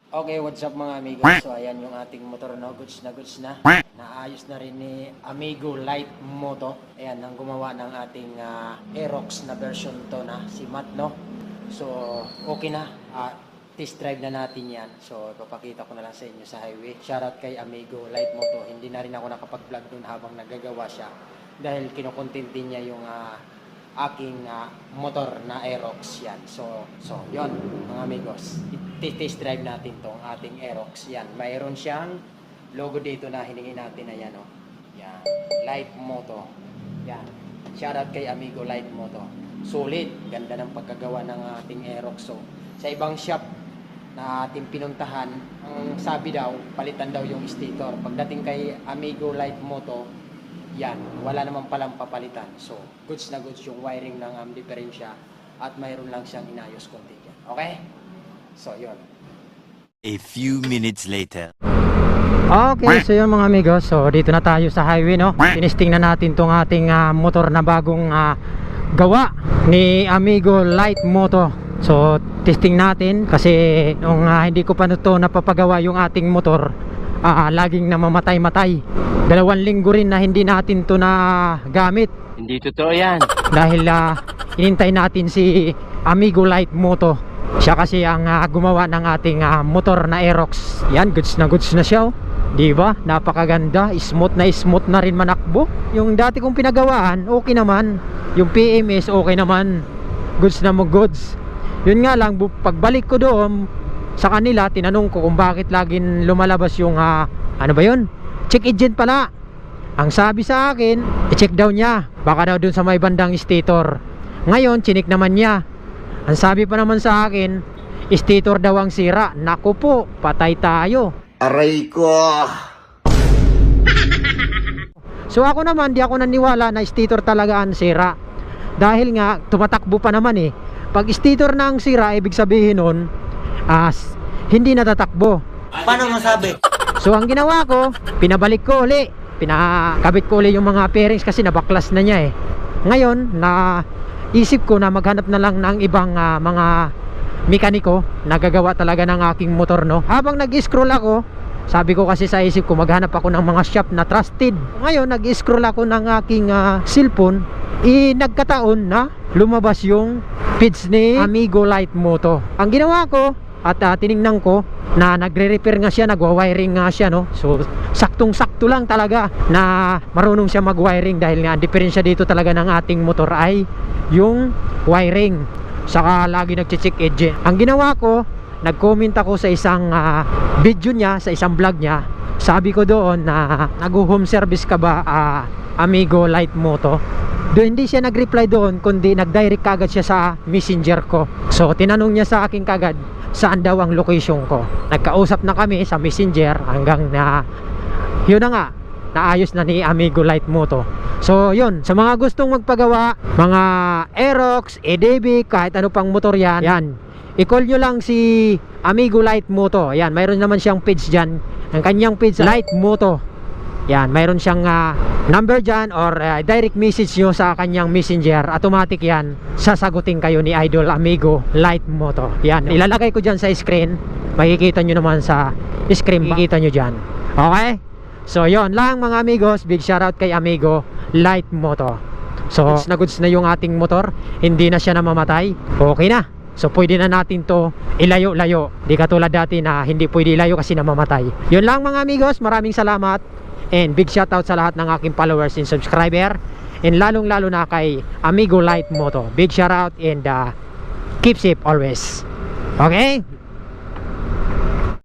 Okay, what's up mga amigo? So ayan yung ating motor, no? Goods na. Naayos na rin ni Amigo Light Moto. Ayan, ang gumawa ng ating Aerox na version to na si Matt, no? So okay na. Test drive na natin yan. So ipapakita ko na lang sa inyo sa highway. Shoutout kay Amigo Light Moto. Hindi na rin ako nakapag-vlog dun habang nagagawa siya. Dahil kinukontent din niya yung aking motor na Aerox yan. So yon mga amigos, test drive natin tong ating Aerox yan. Mayroon siyang logo dito na hiningi natin na yan, oh. Yan, Light Moto. Yan, shoutout kay Amigo Light Moto. Solid, ganda ng pagkagawa ng ating Aerox. So sa ibang shop na ating pinuntahan, ang sabi daw, palitan daw yung stator. Pagdating kay Amigo Light Moto, yan, wala naman palang papalitan. So, goods na goods yung wiring ng diferensya at mayroon lang siyang inayos konti dyan. Okay? So, yun. A few minutes later. Okay, so yun mga amigos. So, dito na tayo sa highway, no? Tinisting na natin tong ating motor na bagong gawa ni Amigo Light Moto. So, testing natin kasi nung hindi ko pa ito napapagawa yung ating motor, laging namamatay-matay. 2 linggo rin na hindi natin to na gamit. Hindi totoo yan. Dahil inintay natin si Amigo Light Moto. Siya kasi ang gumawa ng ating motor na Aerox. Yan, goods na siya, oh. Diba? Napakaganda. Smooth na rin manakbo. Yung dati kong pinagawaan, okay naman. Yung PMS, okay naman. Goods na mo goods. Yun nga lang, pagbalik ko doon sa kanila, tinanong ko kung bakit laging lumalabas yung ano ba yun? Check engine pala. Ang sabi sa akin, i-check daw niya. Baka daw dun sa may bandang stator. Ngayon, chinik naman niya. Ang sabi pa naman sa akin, stator daw ang sira. Naku po, patay tayo. Aray ko! So ako naman, di ako naniwala na stator talaga ang sira. Dahil nga, tumatakbo pa naman eh. Pag stator na ang sira, ibig sabihin nun, hindi natatakbo. Paano masabi? So ang ginawa ko, pinabalik ko uli. Pinakabit ko uli yung mga bearings kasi nabaklas na niya eh. Ngayon, isip ko na maghanap na lang ng ibang mga mekaniko na gagawa talaga ng aking motor, no. Habang nag-scroll ako, sabi ko kasi sa isip ko maghanap ako ng mga shop na trusted. Ngayon, nag-scroll ako ng aking cellphone. Nagkataon na lumabas yung page ni Amigo Light Moto. Ang ginawa ko, at tiningnan ko na nagre-repair nga siya, nagwa-wiring nga siya, no. So saktong-sakto lang talaga na marunong siya mag-wiring dahil nga diferensya dito talaga ng ating motor ay yung wiring. Saka lagi nagche-check edge. Ang ginawa ko, nag-comment ako sa isang video niya, sa isang vlog niya. Sabi ko doon na nag-home service ka ba, Amigo Light Moto? Doon hindi siya nag-reply doon, kundi nag-direct kagad siya sa messenger ko. So tinanong niya sa akin kagad saan daw ang location ko. Nagkausap na kami sa messenger hanggang na yun na nga, naayos na ni Amigo Light Moto. So yun, sa mga gustong magpagawa, mga Aerox, EDB, kahit ano pang motor yan, i-call nyo lang si Amigo Light Moto. Yan, mayroon naman siyang page dyan. Ang kanyang page, Light Moto. Yan, mayroon siyang number dyan or direct message nyo sa kanyang messenger. Automatic yan, sasagutin kayo ni Idol Amigo Light Moto. Yan, ilalagay ko dyan sa screen. Makikita nyo naman sa screen, makikita nyo dyan. Okay? So yon lang mga amigos. Big shoutout kay Amigo Light Moto. So goods na yung ating motor. Hindi na siya namamatay. Okay na. So pwede na natin to ilayo-layo. Di katulad dati na hindi pwede ilayo kasi namamatay. Yun lang mga amigos. Maraming salamat. And big shoutout sa lahat ng aking followers and subscriber. And lalong lalo na kay Amigo Light Moto. Big shoutout and keep safe always. Okay?